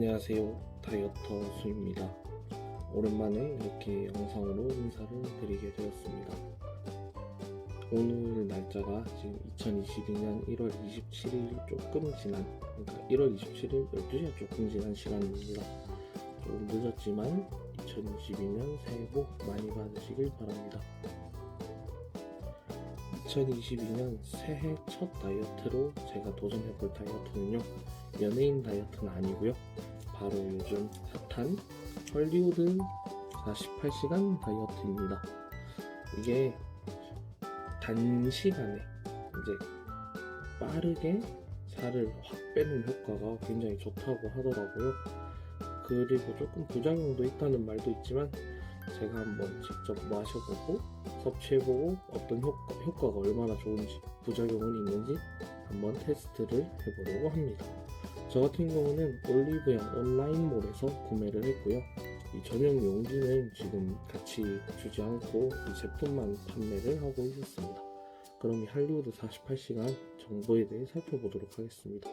안녕하세요, 다이어터 수입니다. 오랜만에 이렇게 영상으로 인사를 드리게 되었습니다. 오늘 날짜가 지금 2022년 1월 27일 조금 지난, 그러니까 1월 27일 12시가 조금 지난 시간입니다. 조금 늦었지만 2022년 새해 복 많이 받으시길 바랍니다. 2022년 새해 첫 다이어트로 제가 도전해볼 다이어트는요, 연예인 다이어트는 아니고요, 바로 요즘 핫한 헐리우드 48시간 다이어트입니다. 이게 단시간에 이제 빠르게 살을 확 빼는 효과가 굉장히 좋다고 하더라고요. 그리고 조금 부작용도 있다는 말도 있지만 제가 한번 직접 마셔보고 섭취해보고 어떤 효과가 얼마나 좋은지, 부작용은 있는지 한번 테스트를 해보려고 합니다. 저 같은 경우는 올리브영 온라인몰에서 구매를 했고요. 이 전용 용기는 지금 같이 주지 않고 이 제품만 판매를 하고 있었습니다. 그럼 이 할리우드 48시간 정보에 대해 살펴보도록 하겠습니다.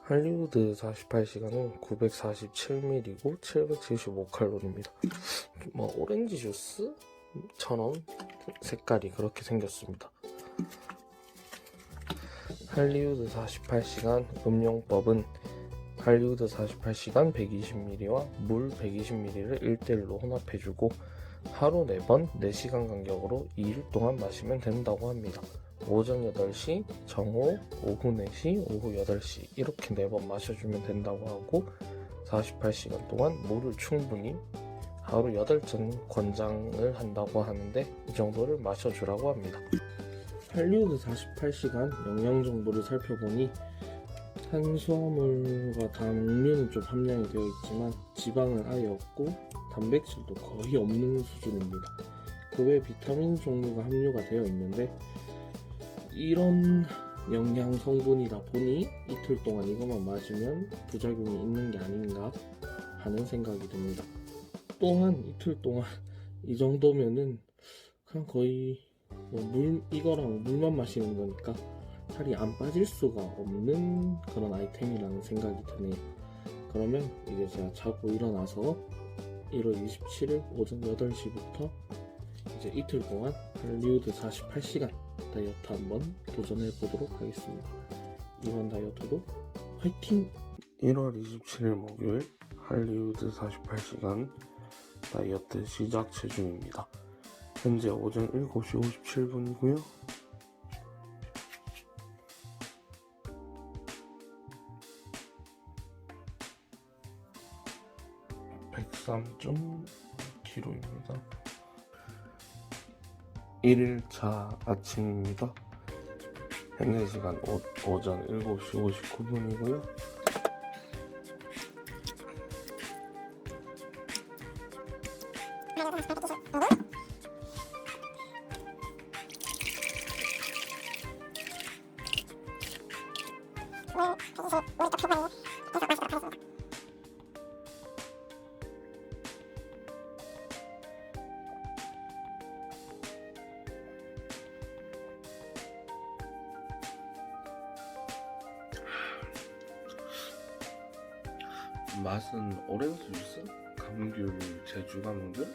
할리우드 48시간은 947ml이고 775칼로리입니다. 뭐 오렌지 주스처럼 색깔이 그렇게 생겼습니다. 할리우드 48시간 음용법은 할리우드 48시간 120ml와 물 120ml를 1대1로 혼합해주고 하루 4번 4시간 간격으로 2일 동안 마시면 된다고 합니다. 오전 8시, 정오, 오후 4시, 오후 8시 이렇게 4번 마셔주면 된다고 하고 48시간 동안 물을 충분히 하루 8잔 권장을 한다고 하는데 이 정도를 마셔주라고 합니다. 할리우드 48시간 영양 정보를 살펴보니 탄수화물과 당류는 좀 함량이 되어 있지만 지방은 아예 없고 단백질도 거의 없는 수준입니다. 그 외에 비타민 종류가 함유가 되어 있는데 이런 영양 성분이다 보니 이틀 동안 이것만 마시면 부작용이 있는 게 아닌가 하는 생각이 듭니다. 또한 이틀 동안 이 정도면은 그냥 거의 이거랑 물만 마시는 거니까 살이 안 빠질 수가 없는 그런 아이템이라는 생각이 드네요. 그러면 이제 제가 자고 일어나서 1월 27일 오전 8시부터 이제 이틀 동안 할리우드 48시간 다이어트 한번 도전해 보도록 하겠습니다. 이번 다이어트도 화이팅! 1월 27일 목요일 할리우드 48시간 다이어트 시작 체중입니다. 현재 오전 7시 57분이고요. 103.kg입니다. 1일차 아침입니다. 현재 시간 오전 7시 59분이고요. 맛은 오렌지 주스, 감귤, 제주 감귤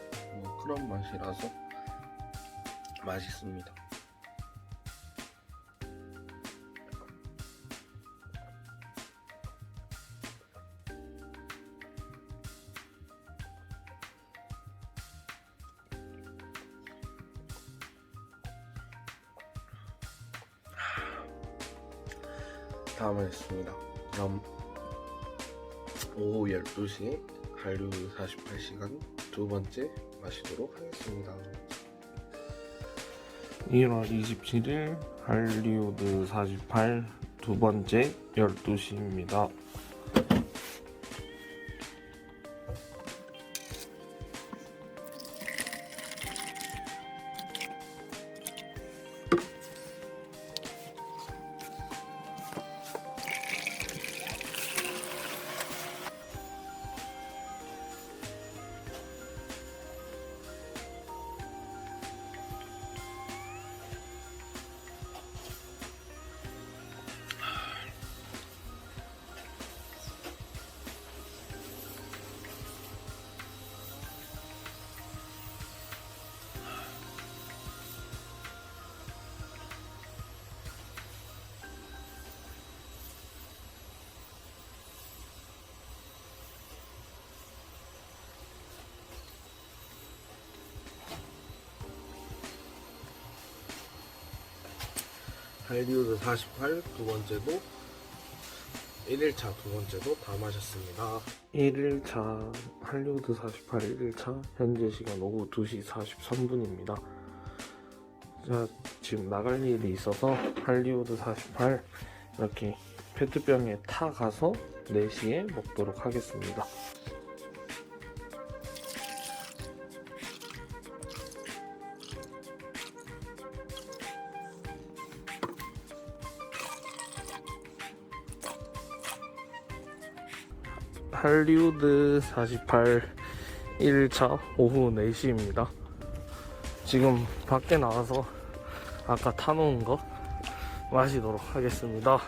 뭐 그런 맛이라서 맛있습니다. 다음 하겠습니다. 그럼 오후 12시에 할리우드 48시간 두 번째 마시도록 하겠습니다. 1월 27일 할리우드 48 두 번째 12시입니다. 할리우드 48 두 번째도 1일차 두 번째도 다 마셨습니다. 1일차 할리우드 48 1일차 현재 시간 오후 2시 43분입니다. 자, 지금 나갈 일이 있어서 할리우드 48 이렇게 페트병에 타 가서 4시에 먹도록 하겠습니다. 할리우드 48 1일차 오후 4시입니다. 지금 밖에 나와서 아까 타놓은 거 마시도록 하겠습니다.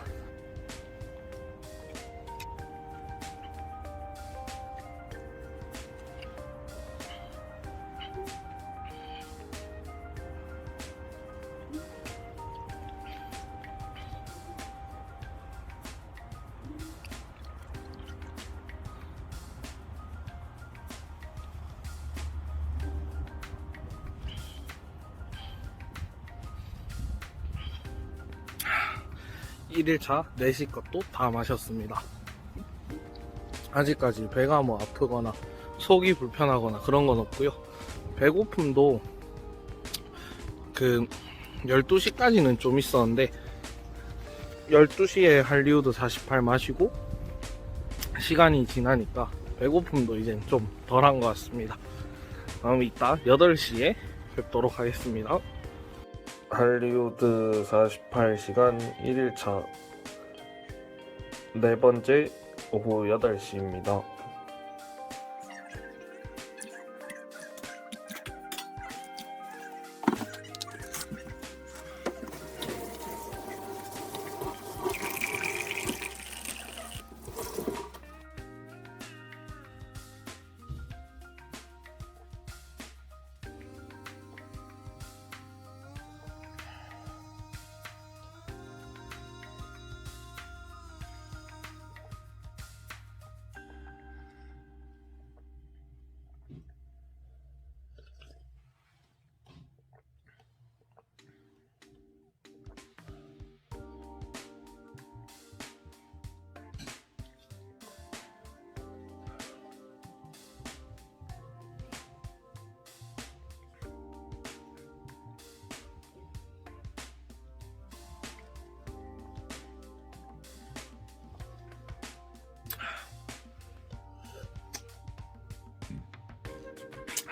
일 1일차 4시 것도 다 마셨습니다. 아직까지 배가 뭐 아프거나 속이 불편하거나 그런 건 없고요. 배고픔도 그 12시까지는 좀 있었는데 12시에 할리우드 48 마시고 시간이 지나니까 배고픔도 이제 좀 덜한 것 같습니다. 그럼 이따 8시에 뵙도록 하겠습니다. 할리우드 48시간 1일차 네 번째 오후 8시입니다.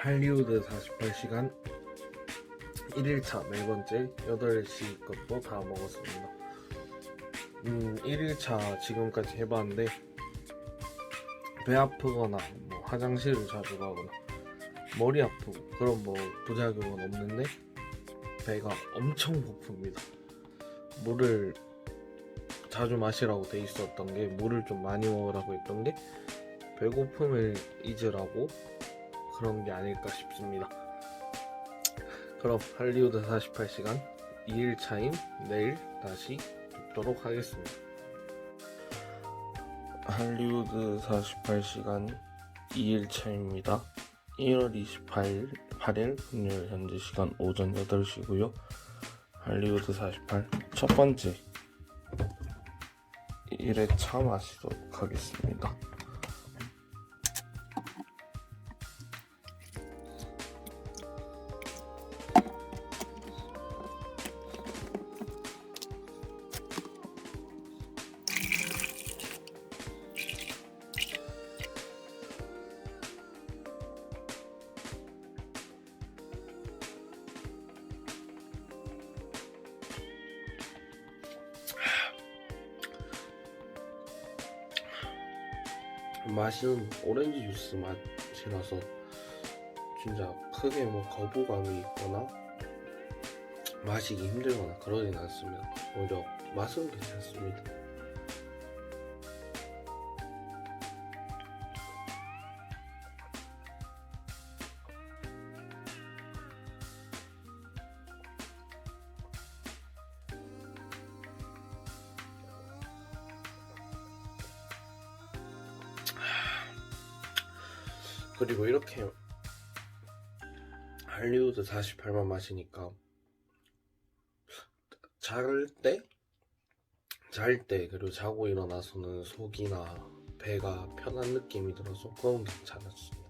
할리우드 48시간 1일차 네 번째 8시 것도 다 먹었습니다. 1일차 지금까지 해봤는데 배 아프거나 뭐 화장실을 자주 가거나 머리 아프고 그런 뭐 부작용은 없는데 배가 엄청 고픕니다. 물을 자주 마시라고 돼 있었던 게 물을 좀 많이 먹으라고 했던 게 배고픔을 잊으라고 그런 게 아닐까 싶습니다. 그럼 할리우드 48시간 2일차인 내일 다시 뵙도록 하겠습니다. 할리우드 48시간 2일차입니다. 1월 28일 8일 금요일 현재 시간 오전 8시고요. 할리우드 48 첫 번째 1회차 마시도록 하겠습니다. 맛은 오렌지 주스 맛이라서 진짜 크게 뭐 거부감이 있거나 마시기 힘들거나 그러진 않습니다. 오히려 맛은 괜찮습니다. 그리고 이렇게 할리우드 48만 마시니까 잘 때 그리고 자고 일어나서는 속이나 배가 편한 느낌이 들어서 그건 괜찮았습니다.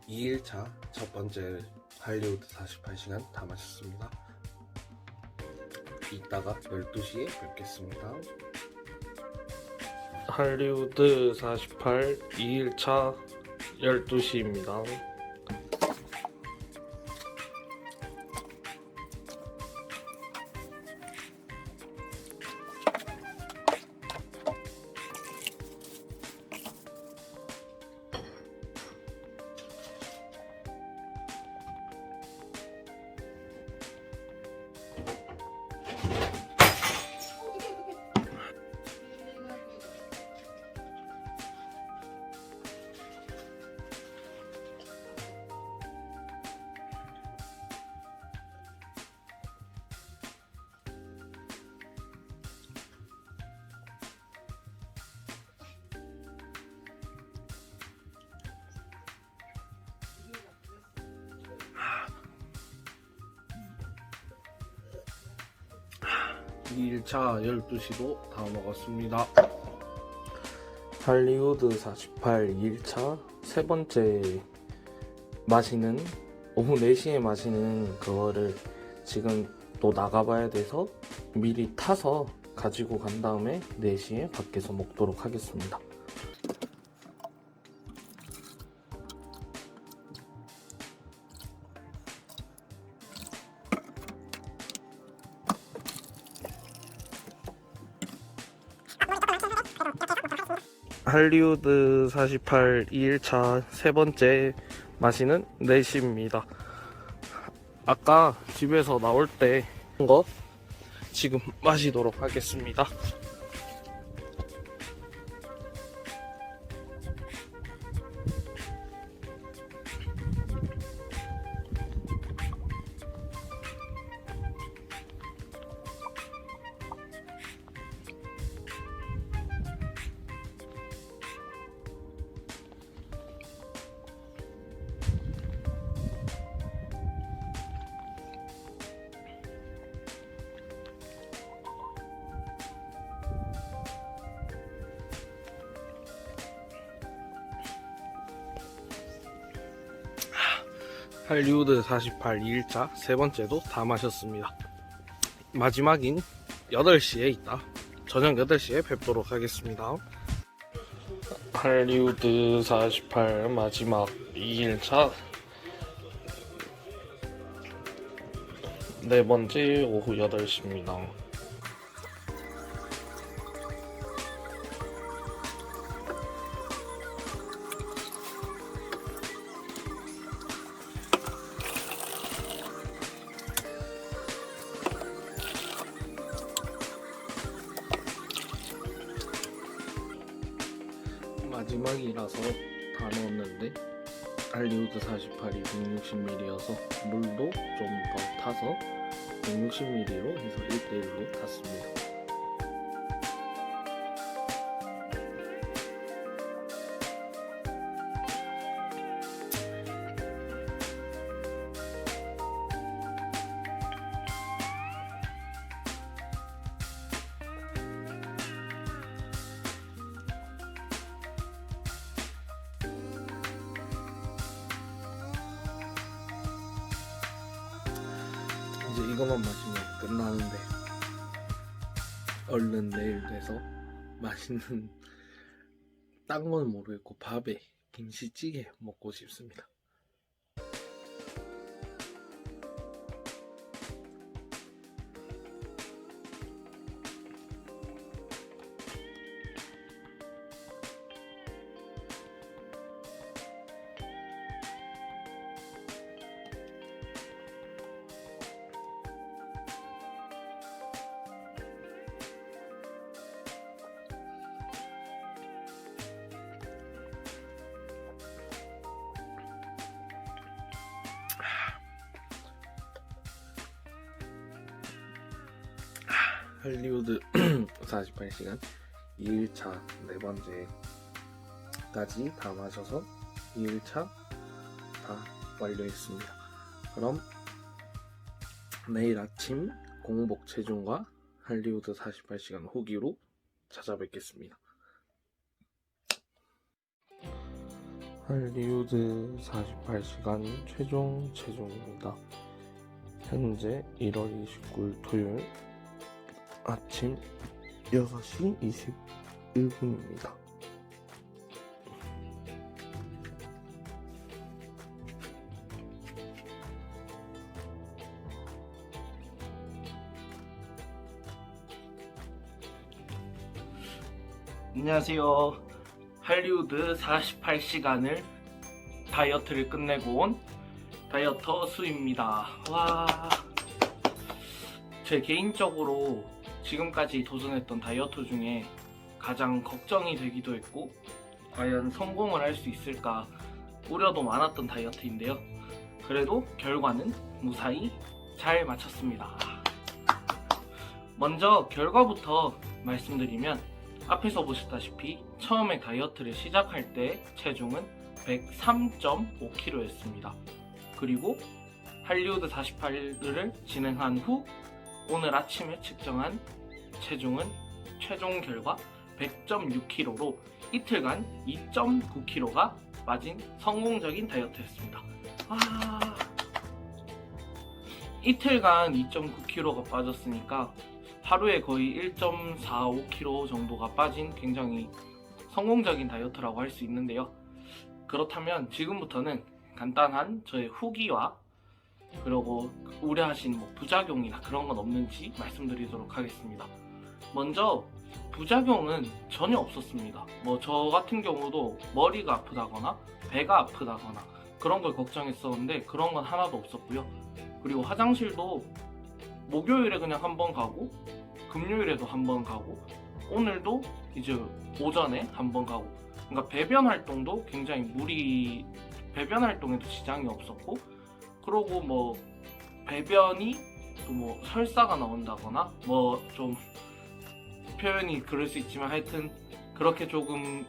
2일차 첫 번째 할리우드 48시간 다 마쳤습니다. 이따가 12시에 뵙겠습니다. 할리우드 48 2일차 12시입니다. 이 1차 12시도 다 먹었습니다. 할리우드 48 2일차 세 번째 마시는 오후 4시에 마시는 그거를 지금 또 나가봐야 돼서 미리 타서 가지고 간 다음에 4시에 밖에서 먹도록 하겠습니다. 할리우드 48 2일차 세 번째 마시는 4시입니다. 아까 집에서 나올 때 한 거 지금 마시도록 하겠습니다. 할리우드 48 2일차 세 번째도 다 마셨습니다. 마지막인 8시에 있다. 저녁 8시에 뵙도록 하겠습니다. 할리우드 48 마지막 2일차 네 번째 오후 8시입니다. 마지막이라서 다 넣었는데 할리우드 48이 160ml여서 물도 좀 더 타서 160ml로 해서 1대1로 탔습니다. 이제 이것만 마시면 끝나는데 얼른 내일 돼서 맛있는 딴 건 모르겠고 밥에 김치찌개 먹고 싶습니다. 할리우드 48시간 2일차 네 번째까지 다 마셔서 2일차 다 완료했습니다. 그럼 내일 아침 공복 체중과 할리우드 48시간 후기로 찾아뵙겠습니다. 할리우드 48시간 최종 체중입니다. 현재 1월 29일 토요일 아침 6시 21분입니다. 안녕하세요. 할리우드 48시간을 다이어트를 끝내고 온 다이어터 수입니다. 와, 제 개인적으로 지금까지 도전했던 다이어트 중에 가장 걱정이 되기도 했고 과연 성공을 할 수 있을까 우려도 많았던 다이어트인데요. 그래도 결과는 무사히 잘 마쳤습니다. 먼저 결과부터 말씀드리면 앞에서 보셨다시피 처음에 다이어트를 시작할 때 체중은 103.5kg였습니다. 그리고 할리우드 48을 진행한 후 오늘 아침에 측정한 체중은 최종 결과 100.6kg로 이틀간 2.9kg가 빠진 성공적인 다이어트였습니다. 이틀간 2.9kg가 빠졌으니까 하루에 거의 1.45kg 정도가 빠진 굉장히 성공적인 다이어트라고 할 수 있는데요. 그렇다면 지금부터는 간단한 저의 후기와 그리고 우려하신 부작용이나 그런 건 없는지 말씀드리도록 하겠습니다. 먼저 부작용은 전혀 없었습니다. 저 같은 경우도 머리가 아프다거나 배가 아프다거나 그런 걸 걱정했었는데 그런 건 하나도 없었고요. 그리고 화장실도 목요일에 그냥 한번 가고 금요일에도 한번 가고 오늘도 이제 오전에 한번 가고, 그러니까 배변 활동도 굉장히 배변 활동에도 지장이 없었고, 그러고 배변이 또 설사가 나온다거나 좀 표현이 그럴 수 있지만 하여튼 그렇게 조금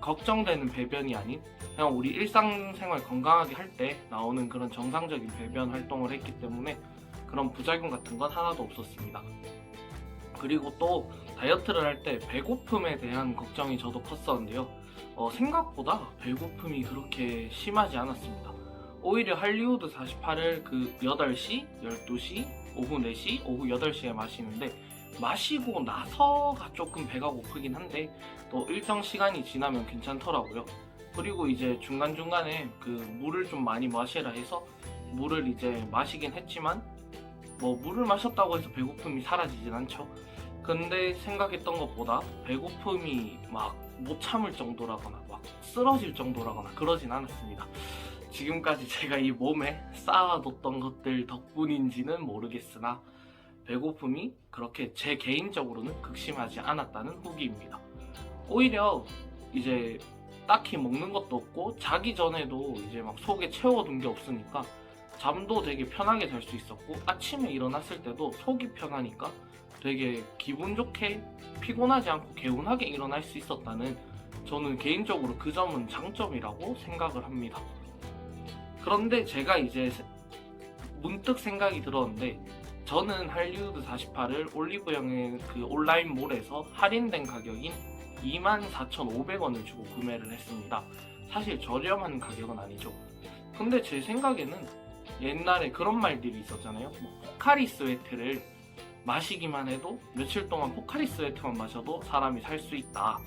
걱정되는 배변이 아닌 그냥 우리 일상생활 건강하게 할 때 나오는 그런 정상적인 배변 활동을 했기 때문에 그런 부작용 같은 건 하나도 없었습니다. 그리고 또 다이어트를 할 때 배고픔에 대한 걱정이 저도 컸었는데요. 생각보다 배고픔이 그렇게 심하지 않았습니다. 오히려 할리우드 48을 8시, 12시, 오후 4시, 오후 8시에 마시는데 마시고 나서가 조금 배가 고프긴 한데 또 일정 시간이 지나면 괜찮더라고요. 그리고 이제 중간중간에 물을 좀 많이 마시라 해서 물을 이제 마시긴 했지만 물을 마셨다고 해서 배고픔이 사라지진 않죠. 근데 생각했던 것보다 배고픔이 못 참을 정도라거나 쓰러질 정도라거나 그러진 않았습니다. 지금까지 제가 이 몸에 쌓아뒀던 것들 덕분인지는 모르겠으나 배고픔이 그렇게 제 개인적으로는 극심하지 않았다는 후기입니다. 오히려 이제 딱히 먹는 것도 없고 자기 전에도 이제 속에 채워둔 게 없으니까 잠도 되게 편하게 잘 수 있었고 아침에 일어났을 때도 속이 편하니까 되게 기분 좋게 피곤하지 않고 개운하게 일어날 수 있었다는, 저는 개인적으로 그 점은 장점이라고 생각을 합니다. 그런데 제가 이제 문득 생각이 들었는데 저는 할리우드 48을 올리브영의 온라인 몰에서 할인된 가격인 24,500원을 주고 구매를 했습니다. 사실 저렴한 가격은 아니죠. 근데 제 생각에는 옛날에 그런 말들이 있었잖아요. 포카리 스웨트를 마시기만 해도 며칠 동안 포카리 스웨트만 마셔도 사람이 살 수 있다.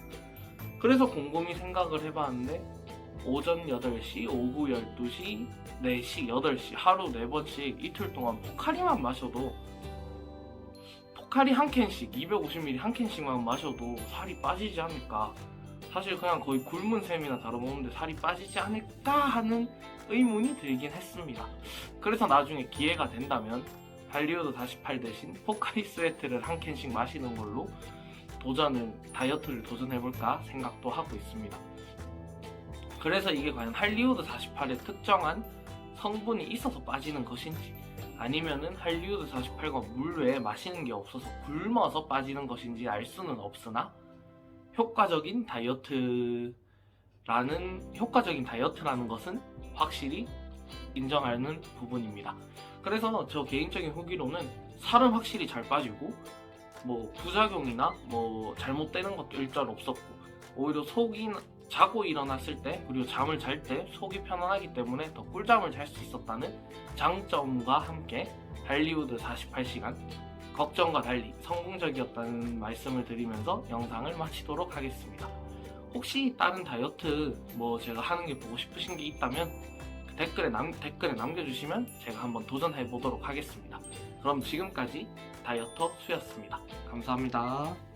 그래서 곰곰이 생각을 해봤는데 오전 8시, 오후 12시, 4시, 8시 하루 4번씩 이틀 동안 포카리만 마셔도, 포카리 한 캔씩 250ml 한 캔씩만 마셔도 살이 빠지지 않을까. 사실 그냥 거의 굶은 셈이나 다름없는데 살이 빠지지 않을까 하는 의문이 들긴 했습니다. 그래서 나중에 기회가 된다면 할리우드 48 대신 포카리 스웨트를 한 캔씩 마시는 걸로 다이어트를 도전해볼까 생각도 하고 있습니다. 그래서 이게 과연 할리우드 48에 특정한 성분이 있어서 빠지는 것인지 아니면은 할리우드 48과 물 외에 마시는 게 없어서 굶어서 빠지는 것인지 알 수는 없으나 효과적인 다이어트라는 것은 확실히 인정하는 부분입니다. 그래서 저 개인적인 후기로는 살은 확실히 잘 빠지고 뭐 부작용이나 뭐 잘못되는 것도 일절 없었고, 오히려 자고 일어났을 때 그리고 잠을 잘 때 속이 편안하기 때문에 더 꿀잠을 잘 수 있었다는 장점과 함께 할리우드 48시간 걱정과 달리 성공적이었다는 말씀을 드리면서 영상을 마치도록 하겠습니다. 혹시 다른 다이어트 뭐 제가 하는 게 보고 싶으신 게 있다면 댓글에 남겨주시면 제가 한번 도전해 보도록 하겠습니다. 그럼 지금까지 다이어터 수였습니다. 감사합니다.